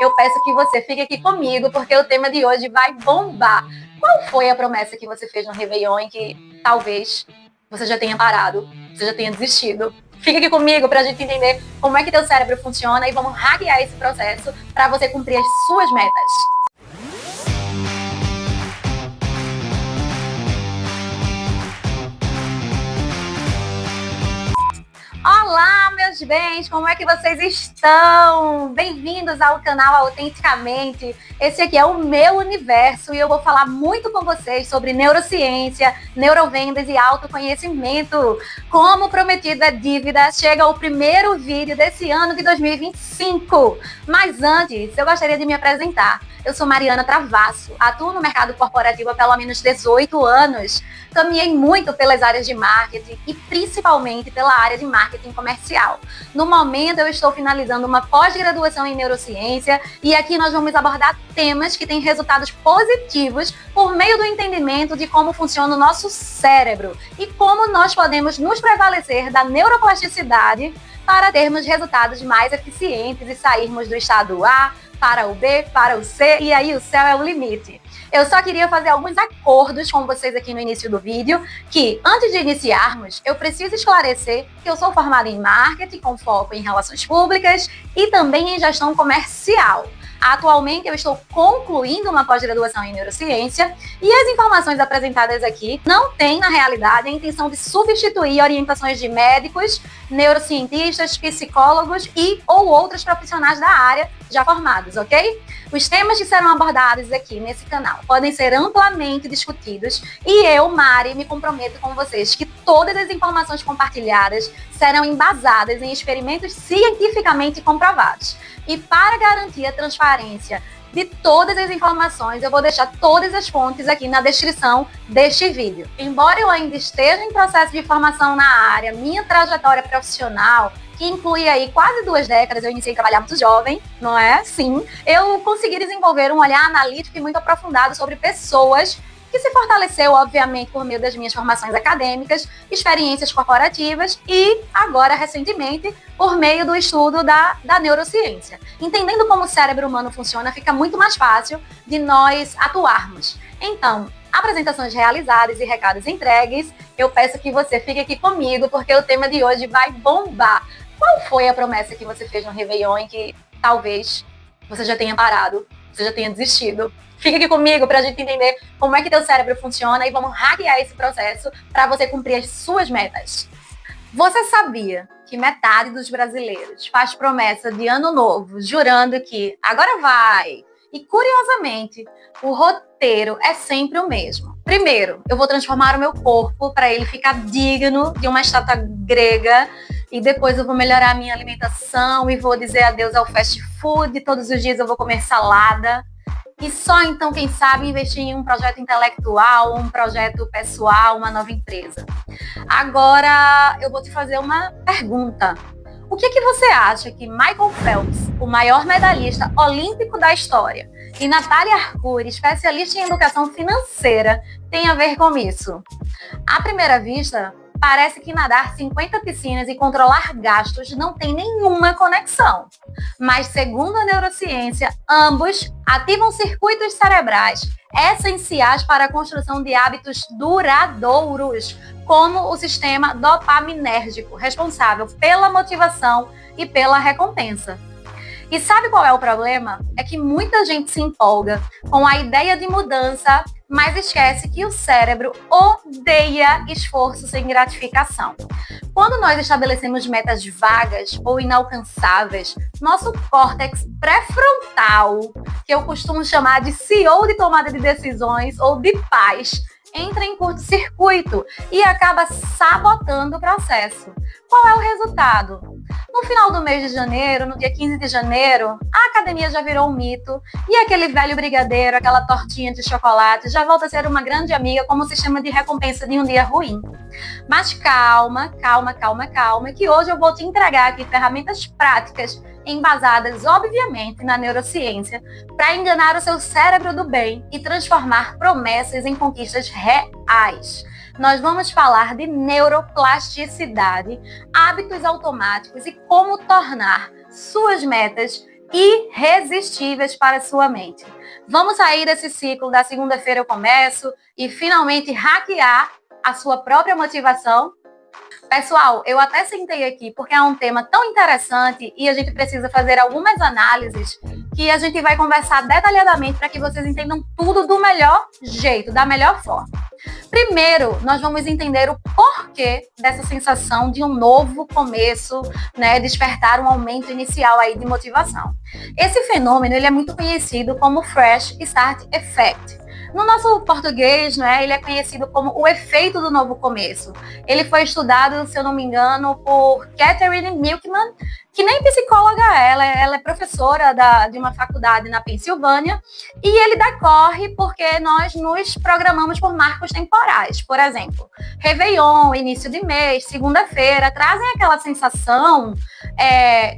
eu peço que você fique aqui comigo, porque o tema de hoje vai bombar. Qual foi a promessa que você fez no Réveillon em que talvez você já tenha parado, você já tenha desistido? Fica aqui comigo para a gente entender como é que teu cérebro funciona e vamos hackear esse processo para você cumprir as suas metas. Olá, meus bens, como é que vocês estão? Bem-vindos ao canal Autenticamente. Esse aqui é o meu universo e eu vou falar muito com vocês sobre neurociência, neurovendas e autoconhecimento. Como prometido é dívida, chega o primeiro vídeo desse ano de 2025. Mas antes, eu gostaria de me apresentar. Eu sou Mariana Travasso, atuo no mercado corporativo há pelo menos 18 anos. Caminhei muito pelas áreas de marketing e principalmente pela área de marketing comercial. No momento, eu estou finalizando uma pós-graduação em neurociência e aqui nós vamos abordar temas que têm resultados positivos por meio do entendimento de como funciona o nosso cérebro e como nós podemos nos prevalecer da neuroplasticidade para termos resultados mais eficientes e sairmos do estado A para o B, para o C, e aí o céu é o limite. Eu só queria fazer alguns acordos com vocês aqui no início do vídeo, que antes de iniciarmos, eu preciso esclarecer que eu sou formada em marketing com foco em relações públicas e também em gestão comercial. Atualmente eu estou concluindo uma pós-graduação em neurociência e as informações apresentadas aqui não têm, na realidade, a intenção de substituir orientações de médicos, neurocientistas, psicólogos e ou outros profissionais da área já formados, ok? Os temas que serão abordados aqui nesse canal podem ser amplamente discutidos e eu, Mari, me comprometo com vocês que todas as informações compartilhadas serão embasadas em experimentos cientificamente comprovados. E para garantir a transparência de todas as informações, eu vou deixar todas as fontes aqui na descrição deste vídeo. Embora eu ainda esteja em processo de formação na área, minha trajetória profissional, que inclui aí quase 2 décadas, eu iniciei a trabalhar muito jovem, não é? Sim, eu consegui desenvolver um olhar analítico e muito aprofundado sobre pessoas, que se fortaleceu, obviamente, por meio das minhas formações acadêmicas, experiências corporativas e, agora, recentemente, por meio do estudo da neurociência. Entendendo como o cérebro humano funciona, fica muito mais fácil de nós atuarmos. Então, apresentações realizadas e recados entregues, eu peço que você fique aqui comigo, porque o tema de hoje vai bombar. Qual foi a promessa que você fez no Réveillon em que talvez você já tenha parado, você já tenha desistido? Fica aqui comigo para a gente entender como é que teu cérebro funciona e vamos hackear esse processo para você cumprir as suas metas. Você sabia que metade dos brasileiros faz promessa de ano novo, jurando que agora vai? E, curiosamente, o roteiro é sempre o mesmo. Primeiro, eu vou transformar o meu corpo para ele ficar digno de uma estátua grega. E depois eu vou melhorar a minha alimentação e vou dizer adeus ao fast food. Todos os dias eu vou comer salada. E só então, quem sabe, investir em um projeto intelectual, um projeto pessoal, uma nova empresa. Agora, eu vou te fazer uma pergunta. O que você acha que Michael Phelps, o maior medalhista olímpico da história, e Natália Arcuri, especialista em educação financeira, tem a ver com isso? À primeira vista, parece que nadar 50 piscinas e controlar gastos não tem nenhuma conexão. Mas, segundo a neurociência, ambos ativam circuitos cerebrais essenciais para a construção de hábitos duradouros, como o sistema dopaminérgico, responsável pela motivação e pela recompensa. E sabe qual é o problema? É que muita gente se empolga com a ideia de mudança, mas esquece que o cérebro odeia esforço sem gratificação. Quando nós estabelecemos metas vagas ou inalcançáveis, nosso córtex pré-frontal, que eu costumo chamar de CEO de tomada de decisões ou de paz, entra em curto-circuito e acaba sabotando o processo. Qual é o resultado? No final do mês de janeiro, no dia 15 de janeiro, a academia já virou um mito e aquele velho brigadeiro, aquela tortinha de chocolate já volta a ser uma grande amiga como sistema de recompensa de um dia ruim. Mas calma, que hoje eu vou te entregar aqui ferramentas práticas embasadas, obviamente, na neurociência, para enganar o seu cérebro do bem e transformar promessas em conquistas reais. Nós vamos falar de neuroplasticidade, hábitos automáticos e como tornar suas metas irresistíveis para a sua mente. Vamos sair desse ciclo da segunda-feira eu começo e finalmente hackear a sua própria motivação? Pessoal, eu até sentei aqui porque é um tema tão interessante e a gente precisa fazer algumas análises que a gente vai conversar detalhadamente para que vocês entendam tudo do melhor jeito, da melhor forma. Primeiro, nós vamos entender o porquê dessa sensação de um novo começo, né, despertar um aumento inicial aí de motivação. Esse fenômeno ele é muito conhecido como Fresh Start Effect. No nosso português, né, ele é conhecido como o efeito do novo começo. Ele foi estudado, se eu não me engano, por Catherine Milkman, que nem psicóloga ela é professora de uma faculdade na Pensilvânia, e ele decorre porque nós nos programamos por marcos temporais. Por exemplo, Réveillon, início de mês, segunda-feira, trazem aquela sensação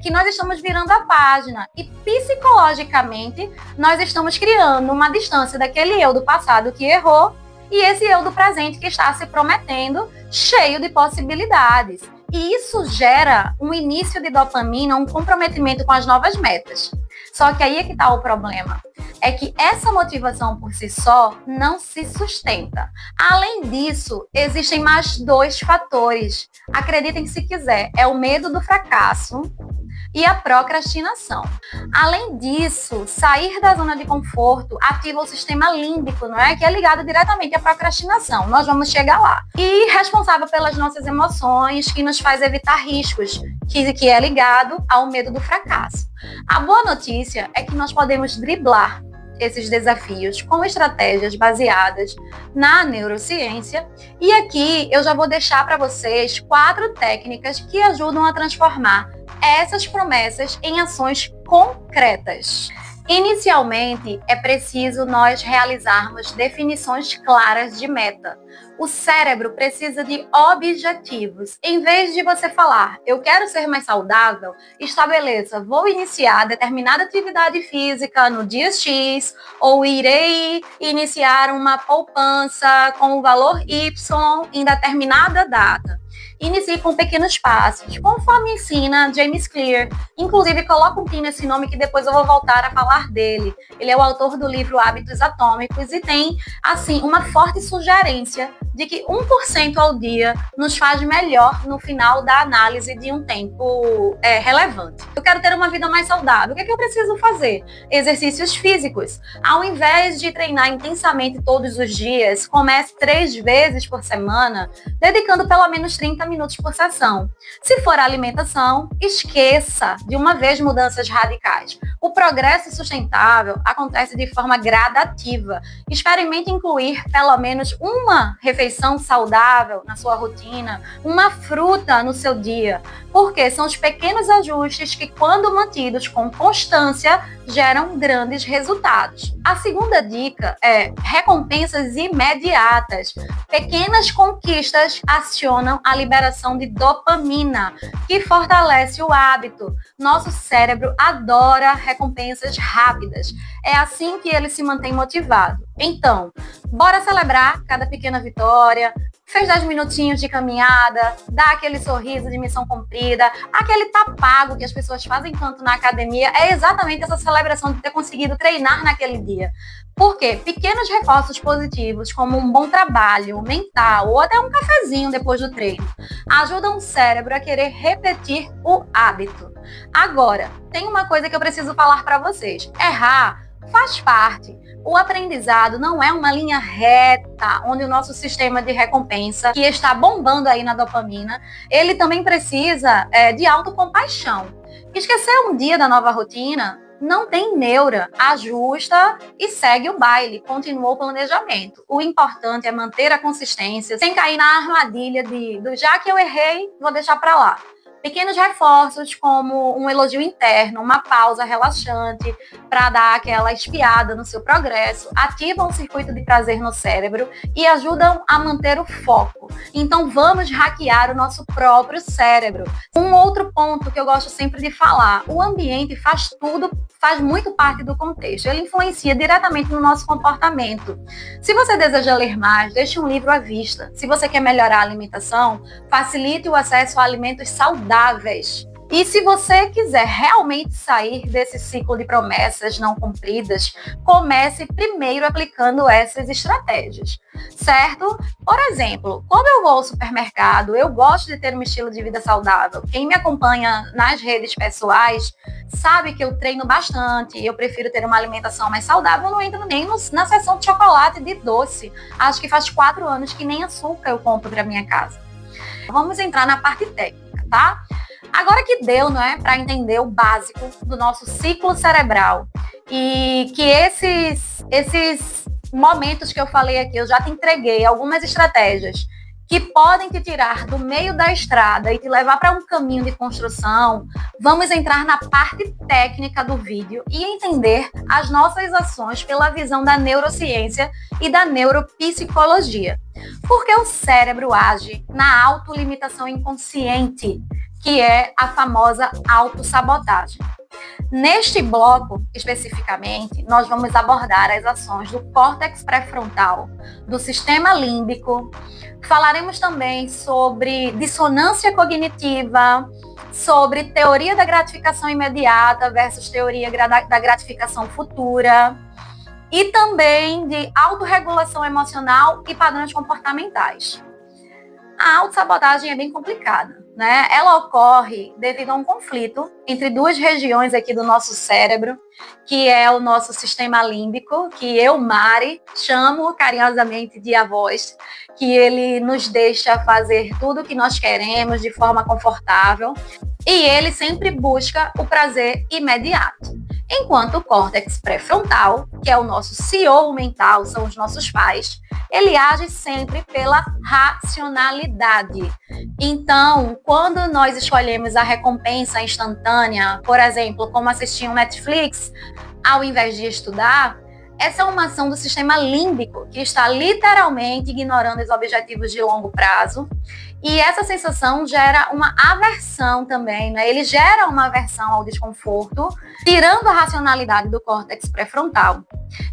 que nós estamos virando a página. E psicologicamente, nós estamos criando uma distância daquele eu do passado que errou e esse eu do presente que está se prometendo, cheio de possibilidades. E isso gera um início de dopamina, um comprometimento com as novas metas. Só que aí é que está o problema. É que essa motivação por si só não se sustenta. Além disso, existem mais 2 fatores. Acreditem se quiser, é o medo do fracasso e a procrastinação. Além disso, sair da zona de conforto ativa o sistema límbico, não é? Que é ligado diretamente à procrastinação. Nós vamos chegar lá. E responsável pelas nossas emoções, que nos faz evitar riscos, que é ligado ao medo do fracasso. A boa notícia é que nós podemos driblar esses desafios com estratégias baseadas na neurociência. E aqui eu já vou deixar para vocês 4 técnicas que ajudam a transformar essas promessas em ações concretas. Inicialmente, é preciso nós realizarmos definições claras de meta. O cérebro precisa de objetivos. Em vez de você falar, eu quero ser mais saudável, estabeleça, vou iniciar determinada atividade física no dia X, ou irei iniciar uma poupança com o valor Y em determinada data. Inicie com pequenos passos, conforme ensina James Clear. Inclusive, coloca um pin nesse nome que depois eu vou voltar a falar dele. Ele é o autor do livro Hábitos Atômicos e tem, assim, uma forte sugerência de que 1% ao dia nos faz melhor no final da análise de um tempo relevante. Eu quero ter uma vida mais saudável. O que é que eu preciso fazer? Exercícios físicos. Ao invés de treinar intensamente todos os dias, comece 3 vezes por semana, dedicando pelo menos 30 minutos por sessão. Se for a alimentação, esqueça de uma vez mudanças radicais. O progresso sustentável acontece de forma gradativa. Experimente incluir pelo menos uma refeição saudável na sua rotina, uma fruta no seu dia, porque são os pequenos ajustes que, quando mantidos com constância, geram grandes resultados. A segunda dica é recompensas imediatas. Pequenas conquistas acionam a liberação de dopamina, que fortalece o hábito. Nosso cérebro adora recompensas rápidas. É assim que ele se mantém motivado. Então, bora celebrar cada pequena vitória. Fez 10 minutinhos de caminhada, dá aquele sorriso de missão cumprida, aquele tapago que as pessoas fazem tanto na academia, é exatamente essa celebração de ter conseguido treinar naquele dia. Por quê? Pequenos reforços positivos, como um bom trabalho mental ou até um cafezinho depois do treino, ajudam o cérebro a querer repetir o hábito. Agora, tem uma coisa que eu preciso falar para vocês. Errar faz parte. O aprendizado não é uma linha reta, onde o nosso sistema de recompensa, que está bombando aí na dopamina, ele também precisa de autocompaixão. Esquecer um dia da nova rotina não tem neura, ajusta e segue o baile, continua o planejamento. O importante é manter a consistência, sem cair na armadilha do já que eu errei, vou deixar para lá. Pequenos reforços, como um elogio interno, uma pausa relaxante para dar aquela espiada no seu progresso, ativam o circuito de prazer no cérebro e ajudam a manter o foco. Então vamos hackear o nosso próprio cérebro. Um outro ponto que eu gosto sempre de falar, o ambiente faz muito parte do contexto. Ele influencia diretamente no nosso comportamento. Se você deseja ler mais, deixe um livro à vista. Se você quer melhorar a alimentação, facilite o acesso a alimentos saudáveis. E se você quiser realmente sair desse ciclo de promessas não cumpridas, comece primeiro aplicando essas estratégias, certo? Por exemplo, quando eu vou ao supermercado, eu gosto de ter um estilo de vida saudável. Quem me acompanha nas redes pessoais sabe que eu treino bastante, eu prefiro ter uma alimentação mais saudável, eu não entro nem na seção de chocolate e de doce. Acho que faz 4 anos que nem açúcar eu compro para minha casa. Vamos entrar na parte técnica, tá? Agora que deu, não é, para entender o básico do nosso ciclo cerebral e que esses momentos que eu falei aqui, eu já te entreguei algumas estratégias que podem te tirar do meio da estrada e te levar para um caminho de construção, vamos entrar na parte técnica do vídeo e entender as nossas ações pela visão da neurociência e da neuropsicologia. Porque o cérebro age na autolimitação inconsciente, que é a famosa autossabotagem. Neste bloco, especificamente, nós vamos abordar as ações do córtex pré-frontal, do sistema límbico. Falaremos também sobre dissonância cognitiva, sobre teoria da gratificação imediata versus teoria da gratificação futura, e também de autorregulação emocional e padrões comportamentais. A autossabotagem é bem complicada, né? Ela ocorre devido a um conflito entre duas regiões aqui do nosso cérebro, que é o nosso sistema límbico, que eu, Mari, chamo carinhosamente de avós, que ele nos deixa fazer tudo o que nós queremos de forma confortável, e ele sempre busca o prazer imediato. Enquanto o córtex pré-frontal, que é o nosso CEO mental, são os nossos pais, ele age sempre pela racionalidade. Então, quando nós escolhemos a recompensa instantânea, por exemplo, como assistir um Netflix, ao invés de estudar, essa é uma ação do sistema límbico, que está literalmente ignorando os objetivos de longo prazo. E essa sensação gera uma aversão também, né? Ele gera uma aversão ao desconforto, tirando a racionalidade do córtex pré-frontal.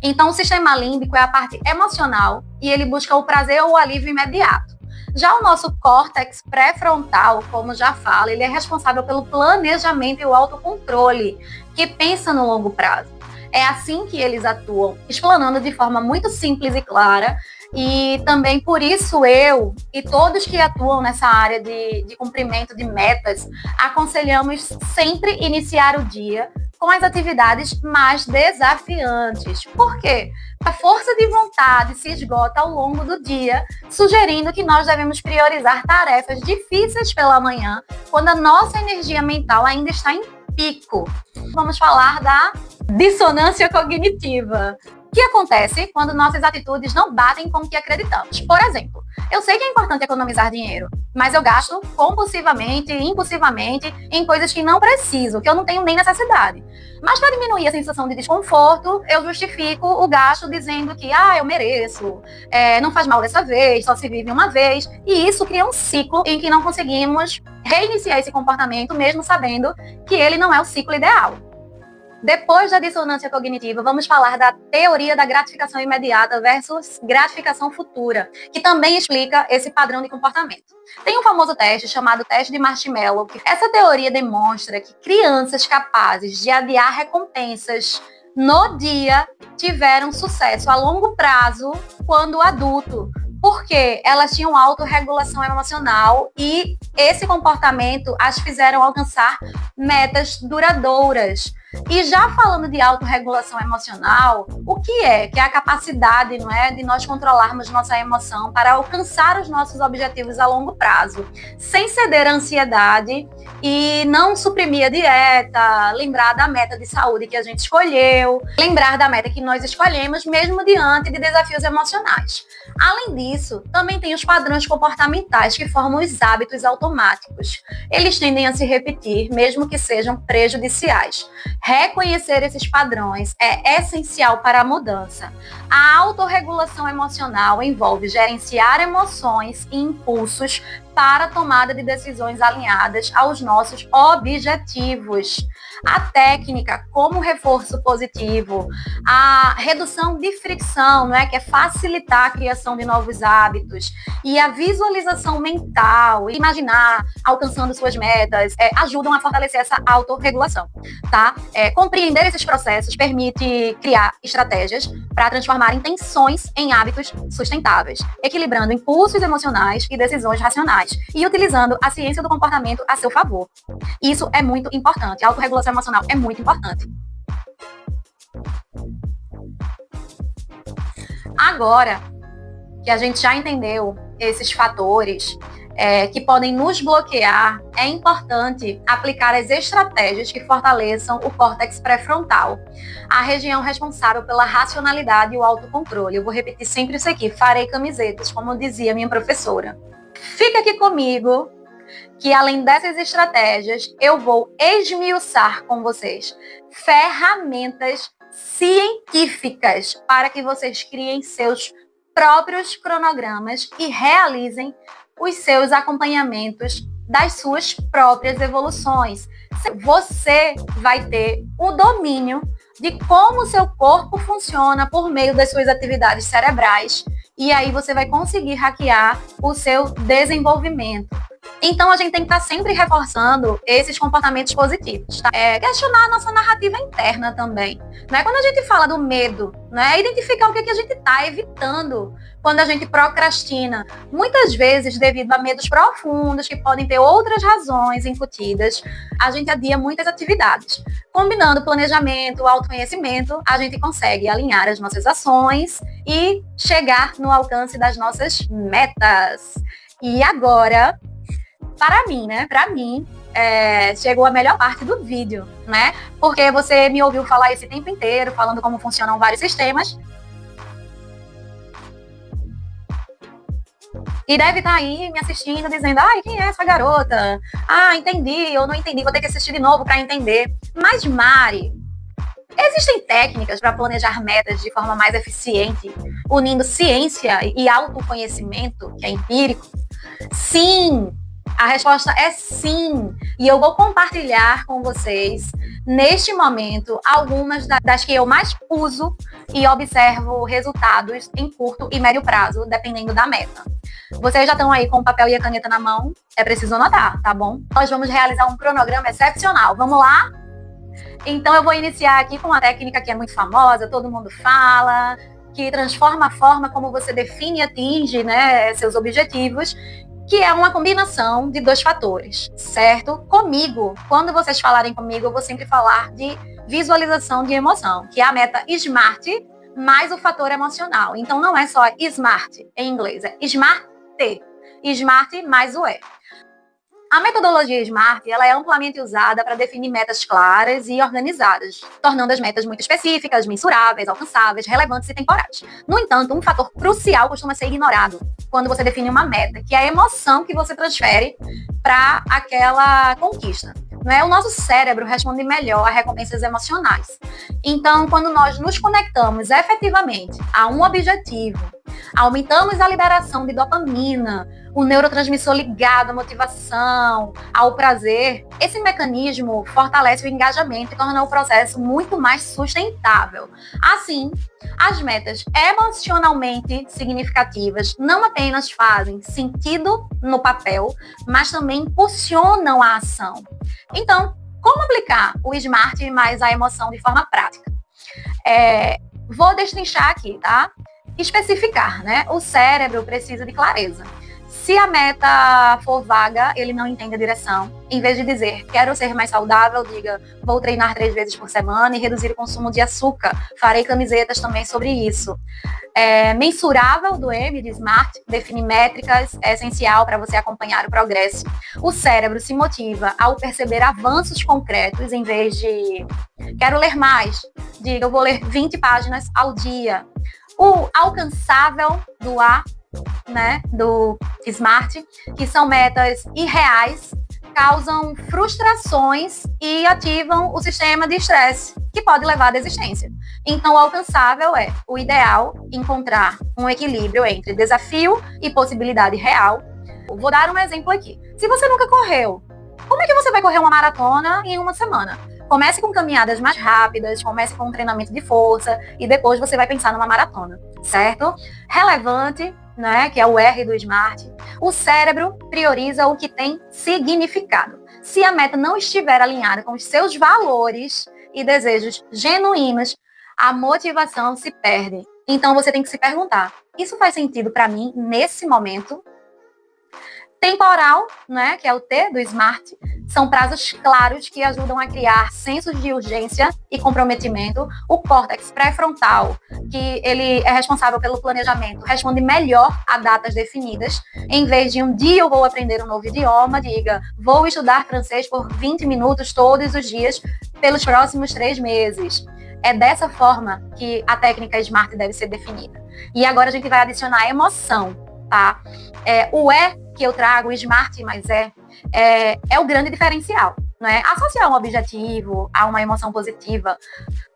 Então, o sistema límbico é a parte emocional e ele busca o prazer ou o alívio imediato. Já o nosso córtex pré-frontal, como já falo, ele é responsável pelo planejamento e o autocontrole, que pensa no longo prazo. É assim que eles atuam, explanando de forma muito simples e clara. E também por isso eu e todos que atuam nessa área de cumprimento de metas, aconselhamos sempre iniciar o dia com as atividades mais desafiantes. Por quê? A força de vontade se esgota ao longo do dia, sugerindo que nós devemos priorizar tarefas difíceis pela manhã, quando a nossa energia mental ainda está em pico. Vamos falar da dissonância cognitiva. O que acontece quando nossas atitudes não batem com o que acreditamos? Por exemplo, eu sei que é importante economizar dinheiro, mas eu gasto compulsivamente e impulsivamente em coisas que não preciso, que eu não tenho nem necessidade. Mas para diminuir a sensação de desconforto, eu justifico o gasto dizendo que eu mereço, não faz mal dessa vez, só se vive uma vez. E isso cria um ciclo em que não conseguimos reiniciar esse comportamento, mesmo sabendo que ele não é o ciclo ideal. Depois da dissonância cognitiva, vamos falar da teoria da gratificação imediata versus gratificação futura, que também explica esse padrão de comportamento. Tem um famoso teste chamado teste de Marshmallow. Essa teoria demonstra que crianças capazes de adiar recompensas no dia tiveram sucesso a longo prazo quando adulto, porque elas tinham autorregulação emocional e esse comportamento as fizeram alcançar metas duradouras. E já falando de autorregulação emocional, o que é? Que é a capacidade, não é, de nós controlarmos nossa emoção para alcançar os nossos objetivos a longo prazo, sem ceder à ansiedade e não suprimir a dieta, lembrar da meta de saúde que a gente escolheu, lembrar da meta que nós escolhemos, mesmo diante de desafios emocionais. Além disso, também tem os padrões comportamentais que formam os hábitos automáticos. Eles tendem a se repetir, mesmo que sejam prejudiciais. Reconhecer esses padrões é essencial para a mudança. A autorregulação emocional envolve gerenciar emoções e impulsos para a tomada de decisões alinhadas aos nossos objetivos. A técnica, como reforço positivo, a redução de fricção, que é facilitar a criação de novos hábitos, e a visualização mental, imaginar alcançando suas metas, ajudam a fortalecer essa autorregulação, tá? Compreender esses processos permite criar estratégias para transformar intenções em hábitos sustentáveis, equilibrando impulsos emocionais e decisões racionais, e utilizando a ciência do comportamento a seu favor. Isso é muito importante. A autorregulação emocional é muito importante. Agora que a gente já entendeu esses fatores que podem nos bloquear, é importante aplicar as estratégias que fortaleçam o córtex pré-frontal, a região responsável pela racionalidade e o autocontrole. Eu vou repetir sempre isso aqui, farei camisetas, como dizia minha professora. Fica aqui comigo, que além dessas estratégias, eu vou esmiuçar com vocês ferramentas científicas para que vocês criem seus próprios cronogramas e realizem os seus acompanhamentos das suas próprias evoluções. Você vai ter o domínio de como o seu corpo funciona por meio das suas atividades cerebrais, e aí você vai conseguir hackear o seu desenvolvimento. Então, a gente tem que estar sempre reforçando esses comportamentos positivos, tá? Questionar a nossa narrativa interna também, né? Quando a gente fala do medo, né? Identificar o que a gente está evitando quando a gente procrastina. Muitas vezes, devido a medos profundos, que podem ter outras razões incutidas, a gente adia muitas atividades. Combinando planejamento, autoconhecimento, a gente consegue alinhar as nossas ações e chegar no alcance das nossas metas. E agora, para mim, chegou a melhor parte do vídeo, né? Porque você me ouviu falar esse tempo inteiro, falando como funcionam vários sistemas. E deve estar aí me assistindo, dizendo, ai, quem é essa garota? Ah, entendi, eu não entendi, vou ter que assistir de novo para entender. Mas, Mari, existem técnicas para planejar metas de forma mais eficiente, unindo ciência e autoconhecimento, que é empírico? Sim! A resposta é sim, e eu vou compartilhar com vocês, neste momento, algumas das que eu mais uso e observo resultados em curto e médio prazo, dependendo da meta. Vocês já estão aí com o papel e a caneta na mão? É preciso anotar, tá bom? Nós vamos realizar um cronograma excepcional. Vamos lá? Então, eu vou iniciar aqui com uma técnica que é muito famosa, todo mundo fala, que transforma a forma como você define e atinge, né, seus objetivos, que é uma combinação de dois fatores, certo? Comigo, quando vocês falarem comigo, eu vou sempre falar de visualização de emoção, que é a meta SMART mais o fator emocional. Então, não é só SMART em inglês, é SMART. SMART mais o E. A metodologia SMART, ela é amplamente usada para definir metas claras e organizadas, tornando as metas muito específicas, mensuráveis, alcançáveis, relevantes e temporais. No entanto, um fator crucial costuma ser ignorado quando você define uma meta, que é a emoção que você transfere para aquela conquista. O nosso cérebro responde melhor a recompensas emocionais. Então, quando nós nos conectamos efetivamente a um objetivo, aumentamos a liberação de dopamina, o neurotransmissor ligado à motivação, ao prazer, esse mecanismo fortalece o engajamento e torna o processo muito mais sustentável. Assim, as metas emocionalmente significativas não apenas fazem sentido no papel, mas também impulsionam a ação. Então, como aplicar o SMART mais a emoção de forma prática? Vou destrinchar aqui, tá? Especificar, né? O cérebro precisa de clareza. Se a meta for vaga, ele não entende a direção. Em vez de dizer, quero ser mais saudável, diga, vou treinar 3 vezes por semana e reduzir o consumo de açúcar. Farei camisetas também sobre isso. Mensurável, do M, de SMART, definir métricas, é essencial para você acompanhar o progresso. O cérebro se motiva ao perceber avanços concretos, em vez de, quero ler mais, diga, eu vou ler 20 páginas ao dia. O alcançável, do A, né, do SMART, que são metas irreais, causam frustrações e ativam o sistema de estresse, que pode levar à desistência. Então, o alcançável é o ideal, encontrar um equilíbrio entre desafio e possibilidade real. Vou dar um exemplo aqui. Se você nunca correu, como é que você vai correr uma maratona em uma semana? Comece com caminhadas mais rápidas, comece com um treinamento de força e depois você vai pensar numa maratona, certo? Relevante, né, que é o R do SMART. O cérebro prioriza o que tem significado. Se a meta não estiver alinhada com os seus valores e desejos genuínos, a motivação se perde. Então você tem que se perguntar: isso faz sentido para mim nesse momento? Temporal, né, que é o T do SMART, são prazos claros que ajudam a criar sensos de urgência e comprometimento. O córtex pré-frontal, que ele é responsável pelo planejamento, responde melhor a datas definidas. Em vez de um dia eu vou aprender um novo idioma, diga: vou estudar francês por 20 minutos todos os dias pelos próximos 3 meses. É dessa forma que a técnica SMART deve ser definida. E agora a gente vai adicionar emoção, tá? O E que eu trago, o SMART mais é o grande diferencial, não é? Associar um objetivo a uma emoção positiva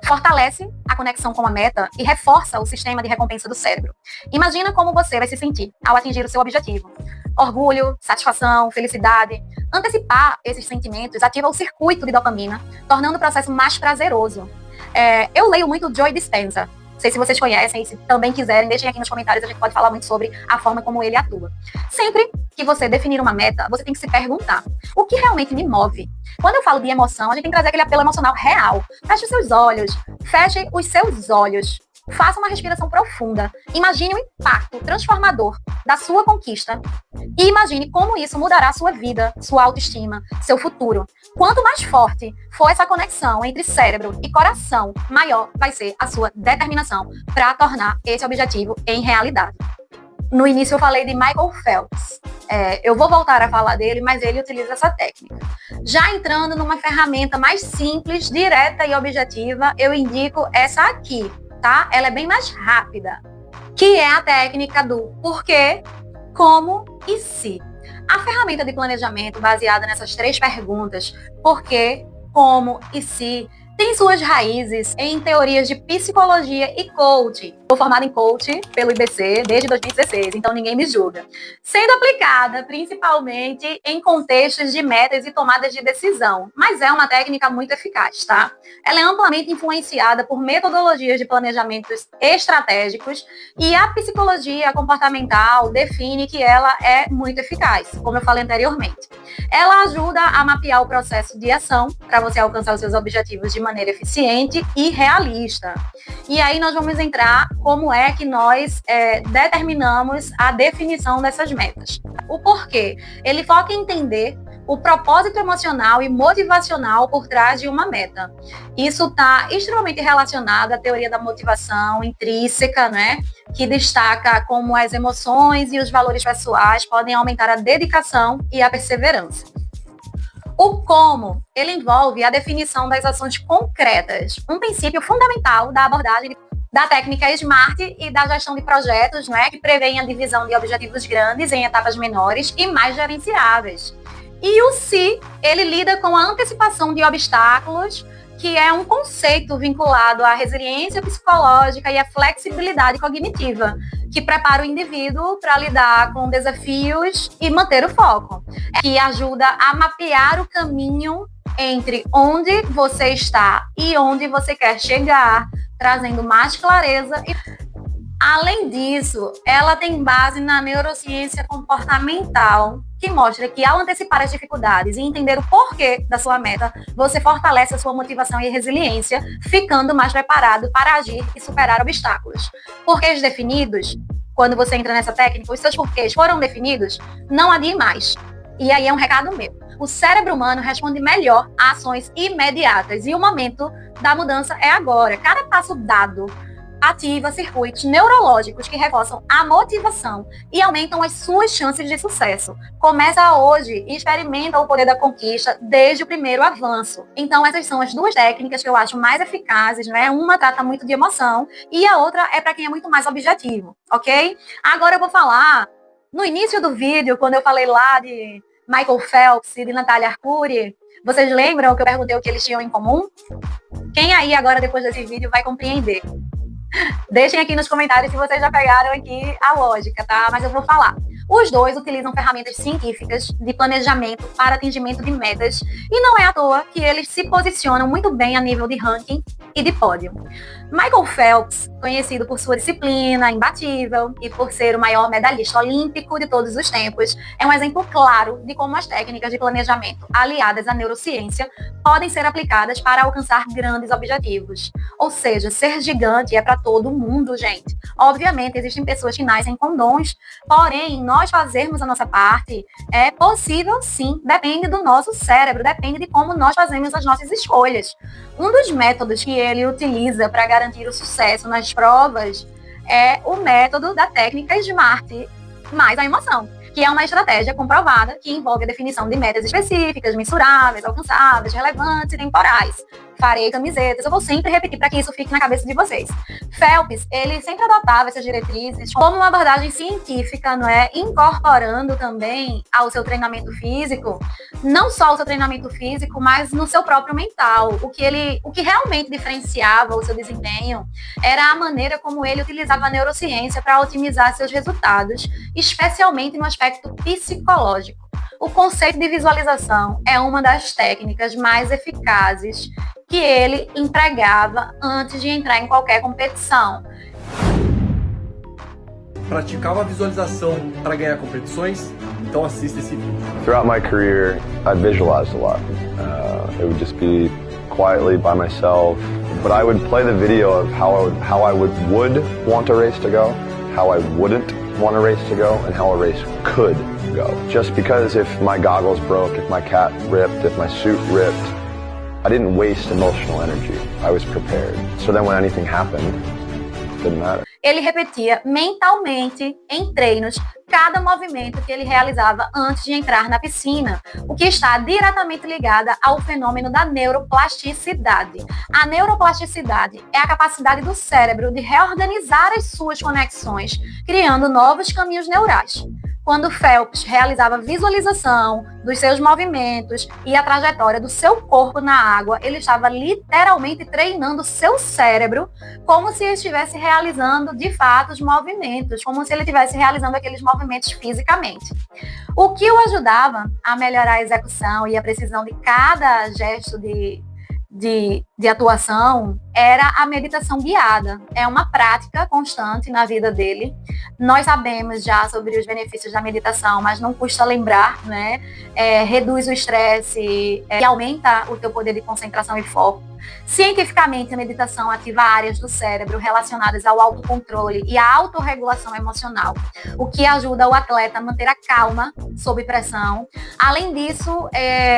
fortalece a conexão com a meta e reforça o sistema de recompensa do cérebro. Imagina como você vai se sentir ao atingir o seu objetivo. Orgulho, satisfação, felicidade. Antecipar esses sentimentos ativa o circuito de dopamina, tornando o processo mais prazeroso. Eu leio muito Joe Dispenza. Não sei se vocês conhecem, se também quiserem, deixem aqui nos comentários, a gente pode falar muito sobre a forma como ele atua. Sempre que você definir uma meta, você tem que se perguntar: o que realmente me move? Quando eu falo de emoção, a gente tem que trazer aquele apelo emocional real. Feche os seus olhos, feche os seus olhos. Faça uma respiração profunda. Imagine o impacto transformador da sua conquista e imagine como isso mudará a sua vida, sua autoestima, seu futuro. Quanto mais forte for essa conexão entre cérebro e coração, maior vai ser a sua determinação para tornar esse objetivo em realidade. No início eu falei de Michael Phelps. Eu vou voltar a falar dele, mas ele utiliza essa técnica. Já entrando numa ferramenta mais simples, direta e objetiva, eu indico essa aqui, tá? Ela é bem mais rápida, que é a técnica do porquê, como e se. A ferramenta de planejamento baseada nessas 3 perguntas, porquê, como e se, tem suas raízes em teorias de psicologia e coaching. Sou formada em coaching pelo IBC desde 2016, então ninguém me julga. Sendo aplicada principalmente em contextos de metas e tomadas de decisão, mas é uma técnica muito eficaz, tá? Ela é amplamente influenciada por metodologias de planejamentos estratégicos e a psicologia comportamental define que ela é muito eficaz, como eu falei anteriormente. Ela ajuda a mapear o processo de ação para você alcançar os seus objetivos de maneira eficiente e realista. E aí nós vamos entrar como é que nós determinamos a definição dessas metas. O porquê? Ele foca em entender o propósito emocional e motivacional por trás de uma meta. Isso está extremamente relacionado à teoria da motivação intrínseca, né? Que destaca como as emoções e os valores pessoais podem aumentar a dedicação e a perseverança. O como, ele envolve a definição das ações concretas, um princípio fundamental da abordagem da técnica SMART e da gestão de projetos, né, que prevêem a divisão de objetivos grandes em etapas menores e mais gerenciáveis. E o se, ele lida com a antecipação de obstáculos, que é um conceito vinculado à resiliência psicológica e à flexibilidade cognitiva, que prepara o indivíduo para lidar com desafios e manter o foco, que ajuda a mapear o caminho entre onde você está e onde você quer chegar, trazendo mais clareza. Além disso, ela tem base na neurociência comportamental, que mostra que ao antecipar as dificuldades e entender o porquê da sua meta, você fortalece a sua motivação e resiliência, ficando mais preparado para agir e superar obstáculos. Porquês definidos, quando você entra nessa técnica, os seus porquês foram definidos, não adie mais. E aí é um recado meu. O cérebro humano responde melhor a ações imediatas e o momento da mudança é agora. Cada passo dado ativa circuitos neurológicos que reforçam a motivação e aumentam as suas chances de sucesso. Começa hoje e experimenta o poder da conquista desde o primeiro avanço. Então, essas são as 2 técnicas que eu acho mais eficazes, né? Uma trata muito de emoção e a outra é para quem é muito mais objetivo, ok? Agora eu vou falar, no início do vídeo, quando eu falei lá de Michael Phelps e de Natália Arcuri, vocês lembram que eu perguntei o que eles tinham em comum? Quem aí agora, depois desse vídeo, vai compreender? Deixem aqui nos comentários se vocês já pegaram aqui a lógica, tá? Mas eu vou falar. Os dois utilizam ferramentas científicas de planejamento para atingimento de metas e não é à toa que eles se posicionam muito bem a nível de ranking e de pódio. Michael Phelps, conhecido por sua disciplina imbatível e por ser o maior medalhista olímpico de todos os tempos, é um exemplo claro de como as técnicas de planejamento aliadas à neurociência podem ser aplicadas para alcançar grandes objetivos. Ou seja, ser gigante é para todo mundo, gente. Obviamente, existem pessoas que nascem com dons, porém, nós fazermos a nossa parte é possível sim, depende do nosso cérebro, depende de como nós fazemos as nossas escolhas. Um dos métodos que ele utiliza para garantir o sucesso nas provas é o método da técnica SMART, mais a emoção, que é uma estratégia comprovada que envolve a definição de metas específicas, mensuráveis, alcançáveis, relevantes e temporais. Farei camisetas, eu vou sempre repetir para que isso fique na cabeça de vocês. Phelps, ele sempre adotava essas diretrizes como uma abordagem científica, não é? Incorporando também ao seu treinamento físico, não só o seu treinamento físico, mas no seu próprio mental. O que realmente diferenciava o seu desempenho era a maneira como ele utilizava a neurociência para otimizar seus resultados, especialmente no aspecto psicológico. O conceito de visualização é uma das técnicas mais eficazes que ele empregava antes de entrar em qualquer competição. Praticava visualização para ganhar competições? Então assista esse vídeo. Throughout my career, I visualized a lot. It would just be quietly by myself, but I would play the video of how I would want a race to go, how I wouldn't want a race to go, and how a race could go. Just because if my goggles broke, if my cap ripped, if my suit ripped, I didn't waste emotional energy. I was prepared. So then when anything happened, it didn't matter. Ele repetia mentalmente em treinos cada movimento que ele realizava antes de entrar na piscina, o que está diretamente ligada ao fenômeno da neuroplasticidade. A neuroplasticidade é a capacidade do cérebro de reorganizar as suas conexões, criando novos caminhos neurais. Quando Phelps realizava visualização dos seus movimentos e a trajetória do seu corpo na água, ele estava literalmente treinando seu cérebro como se estivesse realizando, de fato, os movimentos, como se ele estivesse realizando aqueles movimentos fisicamente. O que o ajudava a melhorar a execução e a precisão de cada gesto de atuação era a meditação guiada. É uma prática constante na vida dele. Nós sabemos já sobre os benefícios da meditação, mas não custa lembrar, né? Reduz o estresse e aumenta o teu poder de concentração e foco. Cientificamente, a meditação ativa áreas do cérebro relacionadas ao autocontrole e à autorregulação emocional, o que ajuda o atleta a manter a calma sob pressão. Além disso,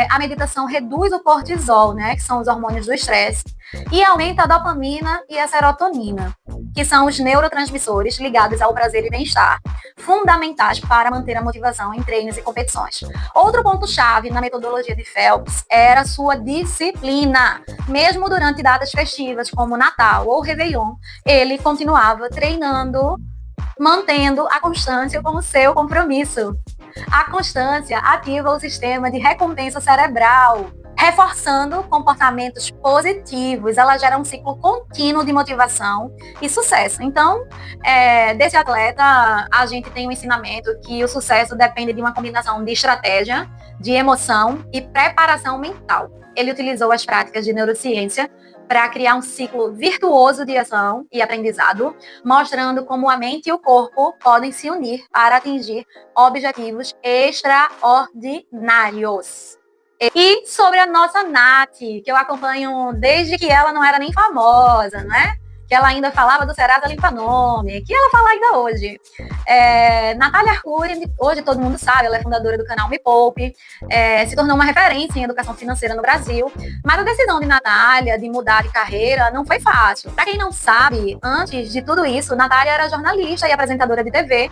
a meditação reduz o cortisol, né, que são os hormônios do estresse, e aumenta a dopamina e a serotonina, que são os neurotransmissores ligados ao prazer e bem-estar, fundamentais para manter a motivação em treinos e competições. Outro ponto-chave na metodologia de Phelps era sua disciplina. Mesmo durante datas festivas como Natal ou Réveillon, ele continuava treinando, mantendo a constância como seu compromisso. A constância ativa o sistema de recompensa cerebral, reforçando comportamentos positivos. Ela gera um ciclo contínuo de motivação e sucesso. Então, desse atleta, a gente tem um ensinamento que o sucesso depende de uma combinação de estratégia, de emoção e preparação mental. Ele utilizou as práticas de neurociência para criar um ciclo virtuoso de ação e aprendizado, mostrando como a mente e o corpo podem se unir para atingir objetivos extraordinários. E sobre a nossa Nath, que eu acompanho desde que ela não era nem famosa, né? Que ela ainda falava do Serasa Limpanome, que ela fala ainda hoje. Natália Arcuri, hoje todo mundo sabe, ela é fundadora do canal Me Poupe, se tornou uma referência em educação financeira no Brasil, mas a decisão de Natália de mudar de carreira não foi fácil. Para quem não sabe, antes de tudo isso, Natália era jornalista e apresentadora de TV,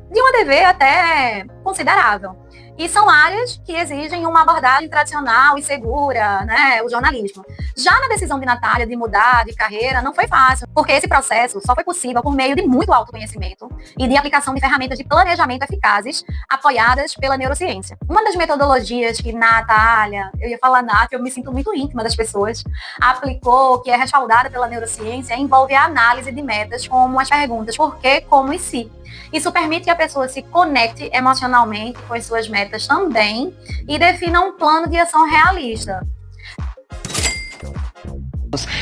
de uma TV até considerável. E são áreas que exigem uma abordagem tradicional e segura, né? O jornalismo. Já na decisão de Natália de mudar de carreira, não foi fácil, porque esse processo só foi possível por meio de muito autoconhecimento e de aplicação de ferramentas de planejamento eficazes, apoiadas pela neurociência. Uma das metodologias que Natália, eu ia falar Nath, eu me sinto muito íntima das pessoas, aplicou, que é respaldada pela neurociência, envolve a análise de metas como as perguntas por quê, como e se. Isso permite que a pessoa se conecte emocionalmente com as suas metas também e defina um plano de ação realista.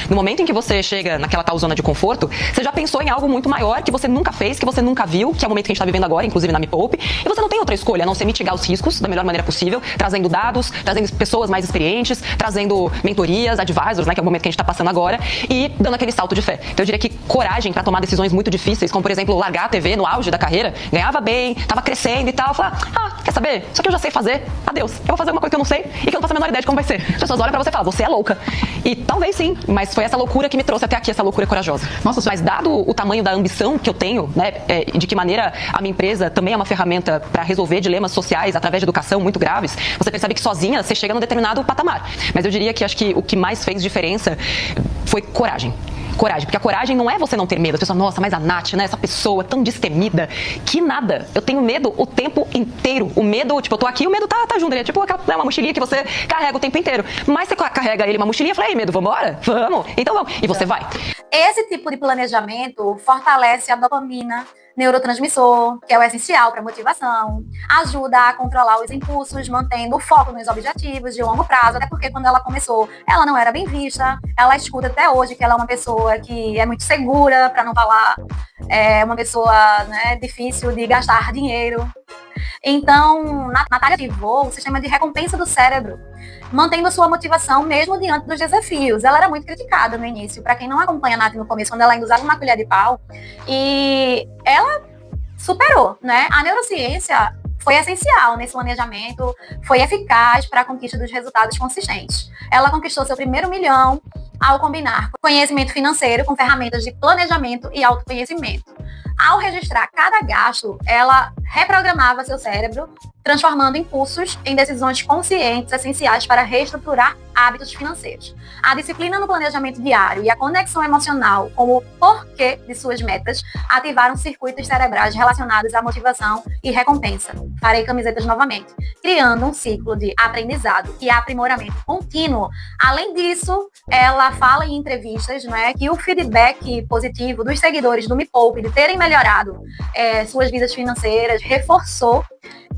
No momento em que você chega naquela tal zona de conforto, você já pensou em algo muito maior que você nunca fez, que você nunca viu, que é o momento que a gente está vivendo agora, inclusive na Me Poupe, e você não tem outra escolha a não ser mitigar os riscos da melhor maneira possível, trazendo dados, trazendo pessoas mais experientes, trazendo mentorias, advisors, né, que é o momento que a gente está passando agora, e dando aquele salto de fé. Então eu diria que coragem para tomar decisões muito difíceis, como por exemplo, largar a TV no auge da carreira, ganhava bem, estava crescendo e tal, falar, quer saber? Isso aqui eu já sei fazer, adeus, eu vou fazer alguma coisa que eu não sei e que eu não faço a menor ideia de como vai ser. As pessoas olham pra você e falam, você é louca. E talvez sim, mas foi essa loucura que me trouxe até aqui, essa loucura corajosa. Nossa, mas dado o tamanho da ambição que eu tenho, né, de que maneira a minha empresa também é uma ferramenta para resolver dilemas sociais através de educação muito graves, você percebe que sozinha você chega num determinado patamar. Mas eu diria que acho que o que mais fez diferença foi coragem. Coragem, porque a coragem não é você não ter medo. As pessoas, nossa, mas a Nath, né, essa pessoa tão destemida, que nada. Eu tenho medo o tempo inteiro. O medo, tipo, eu tô aqui, o medo tá junto. Ele é tipo uma mochilinha que você carrega o tempo inteiro. Mas você carrega ele uma mochilinha e fala, ei, medo, vambora? Vamos. Então vamos. E você vai. Esse tipo de planejamento fortalece a dopamina, neurotransmissor, que é o essencial para a motivação, ajuda a controlar os impulsos, mantendo o foco nos objetivos de longo prazo, até porque quando ela começou, ela não era bem vista, ela escuta até hoje que ela é uma pessoa que é muito segura, para não falar, é uma pessoa, né, difícil de gastar dinheiro. Então, Natália ativou o sistema de recompensa do cérebro, mantendo sua motivação mesmo diante dos desafios. Ela era muito criticada no início. Para quem não acompanha a Nath no começo, quando ela ainda usava uma colher de pau, e ela superou, né? A neurociência foi essencial nesse planejamento, foi eficaz para a conquista dos resultados consistentes. Ela conquistou seu primeiro milhão ao combinar conhecimento financeiro com ferramentas de planejamento e autoconhecimento. Ao registrar cada gasto, ela reprogramava seu cérebro, transformando impulsos em decisões conscientes essenciais para reestruturar hábitos financeiros. A disciplina no planejamento diário e a conexão emocional com o porquê de suas metas ativaram circuitos cerebrais relacionados à motivação e recompensa. Farei camisetas novamente, criando um ciclo de aprendizado e aprimoramento contínuo. Além disso, ela fala em entrevistas, né, que o feedback positivo dos seguidores do Me Poupe de terem melhorado suas vidas financeiras reforçou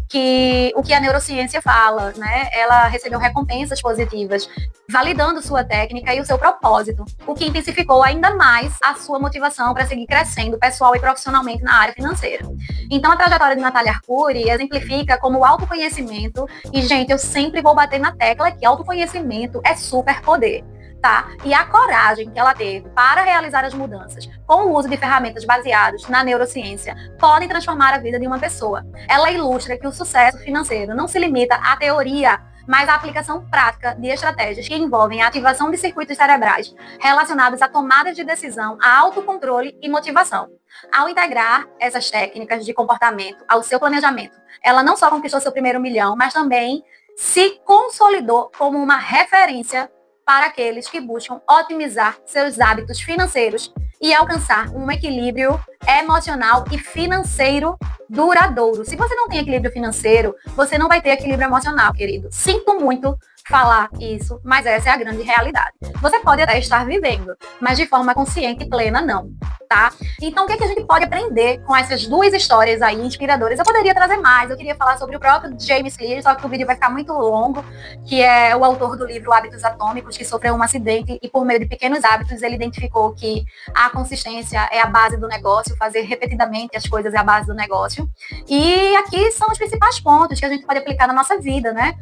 que o que a neurociência fala, né? Ela recebeu recompensas positivas, validando sua técnica e o seu propósito, o que intensificou ainda mais a sua motivação para seguir crescendo pessoal e profissionalmente na área financeira. Então, a trajetória de Natália Arcuri exemplifica como o autoconhecimento, e, gente, eu sempre vou bater na tecla que autoconhecimento é superpoder. Tá? E a coragem que ela teve para realizar as mudanças com o uso de ferramentas baseadas na neurociência podem transformar a vida de uma pessoa. Ela ilustra que o sucesso financeiro não se limita à teoria, mas à aplicação prática de estratégias que envolvem a ativação de circuitos cerebrais relacionados a tomadas de decisão, a autocontrole e motivação. Ao integrar essas técnicas de comportamento ao seu planejamento, ela não só conquistou seu primeiro milhão, mas também se consolidou como uma referência para aqueles que buscam otimizar seus hábitos financeiros e alcançar um equilíbrio emocional e financeiro duradouro. Se você não tem equilíbrio financeiro, você não vai ter equilíbrio emocional, querido. Sinto muito falar isso, mas essa é a grande realidade. Você pode até estar vivendo, mas de forma consciente e plena, não. Tá? Então, o que a gente pode aprender com essas duas histórias aí inspiradoras? Eu poderia trazer mais, eu queria falar sobre o próprio James Clear, só que o vídeo vai ficar muito longo, que é o autor do livro Hábitos Atômicos, que sofreu um acidente e por meio de pequenos hábitos ele identificou que a consistência é a base do negócio, fazer repetidamente as coisas é a base do negócio. E aqui são os principais pontos que a gente pode aplicar na nossa vida, né?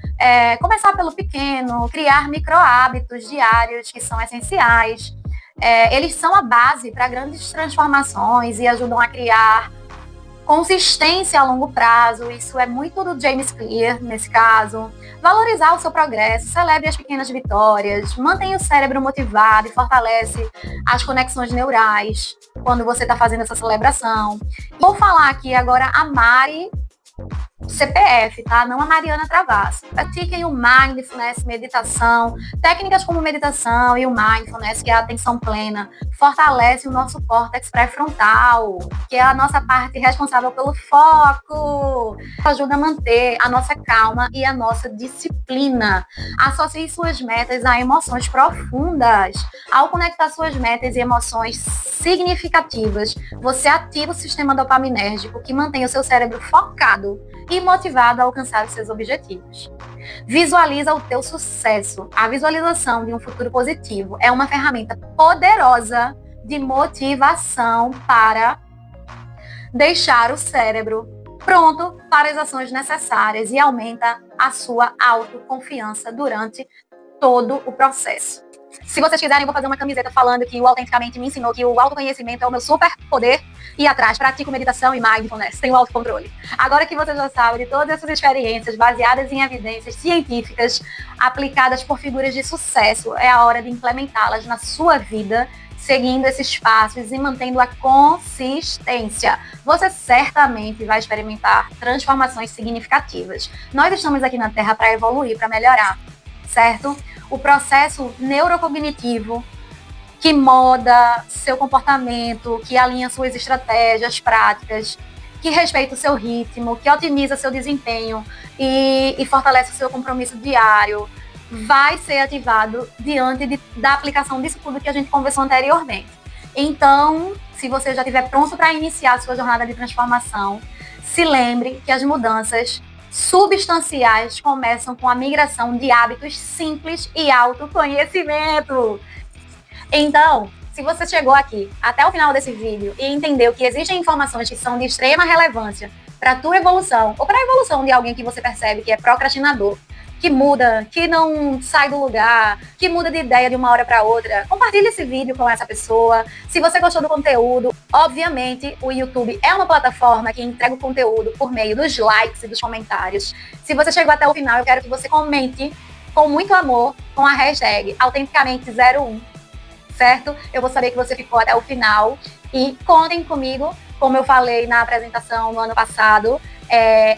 Começar pelo pequeno, criar micro hábitos diários que são essenciais. Eles são a base para grandes transformações e ajudam a criar consistência a longo prazo. Isso é muito do James Clear, nesse caso. Valorizar o seu progresso, celebre as pequenas vitórias, mantenha o cérebro motivado e fortalece as conexões neurais quando você está fazendo essa celebração. Vou falar aqui agora a Mari CPF, tá? Não a Mariana Travasso. Pratiquem o mindfulness, meditação. Técnicas como meditação e o mindfulness, que é a atenção plena, fortalece o nosso córtex pré-frontal, que é a nossa parte responsável pelo foco. Ajuda a manter a nossa calma e a nossa disciplina. Associe suas metas a emoções profundas. Ao conectar suas metas e emoções significativas, você ativa o sistema dopaminérgico, que mantém o seu cérebro focado e motivado a alcançar os seus objetivos. Visualiza o teu sucesso. A visualização de um futuro positivo é uma ferramenta poderosa de motivação para deixar o cérebro pronto para as ações necessárias e aumenta a sua autoconfiança durante todo o processo. Se vocês quiserem, eu vou fazer uma camiseta falando que o Autenticamente me ensinou que o autoconhecimento é o meu superpoder. E atrás, pratico meditação e mindfulness, tenho autocontrole. Agora que vocês já sabem de todas essas experiências baseadas em evidências científicas aplicadas por figuras de sucesso, é a hora de implementá-las na sua vida, seguindo esses passos e mantendo a consistência. Você certamente vai experimentar transformações significativas. Nós estamos aqui na Terra para evoluir, para melhorar, certo? O processo neurocognitivo que molda seu comportamento, que alinha suas estratégias, práticas, que respeita o seu ritmo, que otimiza seu desempenho e fortalece o seu compromisso diário, vai ser ativado diante da aplicação disso tudo que a gente conversou anteriormente. Então, se você já estiver pronto para iniciar a sua jornada de transformação, se lembre que as mudanças substanciais começam com a migração de hábitos simples e autoconhecimento. Então, se você chegou aqui até o final desse vídeo e entendeu que existem informações que são de extrema relevância para a tua evolução ou para a evolução de alguém que você percebe que é procrastinador, que muda, que não sai do lugar, que muda de ideia de uma hora para outra, compartilhe esse vídeo com essa pessoa. Se você gostou do conteúdo, obviamente o YouTube é uma plataforma que entrega o conteúdo por meio dos likes e dos comentários. Se você chegou até o final, eu quero que você comente com muito amor com a hashtag Autenticamente01, certo? Eu vou saber que você ficou até o final e contem comigo, como eu falei na apresentação no ano passado.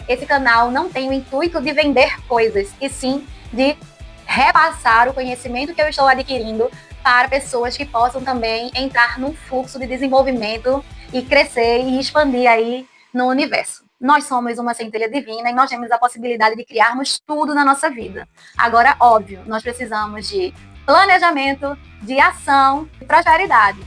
Esse canal não tem o intuito de vender coisas, e sim de repassar o conhecimento que eu estou adquirindo para pessoas que possam também entrar num fluxo de desenvolvimento e crescer e expandir aí no universo. Nós somos uma centelha divina e nós temos a possibilidade de criarmos tudo na nossa vida. Agora, óbvio, nós precisamos de planejamento, de ação e prosperidade.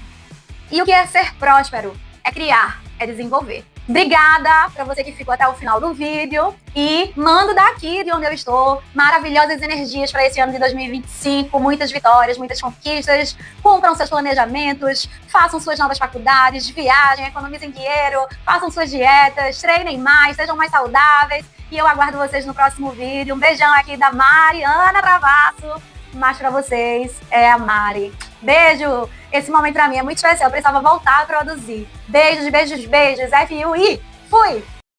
E o que é ser próspero? É criar, é desenvolver. Obrigada para você que ficou até o final do vídeo e mando daqui de onde eu estou maravilhosas energias para esse ano de 2025, muitas vitórias, muitas conquistas, cumpram seus planejamentos, façam suas novas faculdades, viajem, economizem dinheiro, façam suas dietas, treinem mais, sejam mais saudáveis e eu aguardo vocês no próximo vídeo. Um beijão aqui da Mariana Travasso, mas para vocês é a Mari. Beijo! Esse momento pra mim é muito especial, eu precisava voltar a produzir. Beijos, beijos, beijos, FUI! Fui!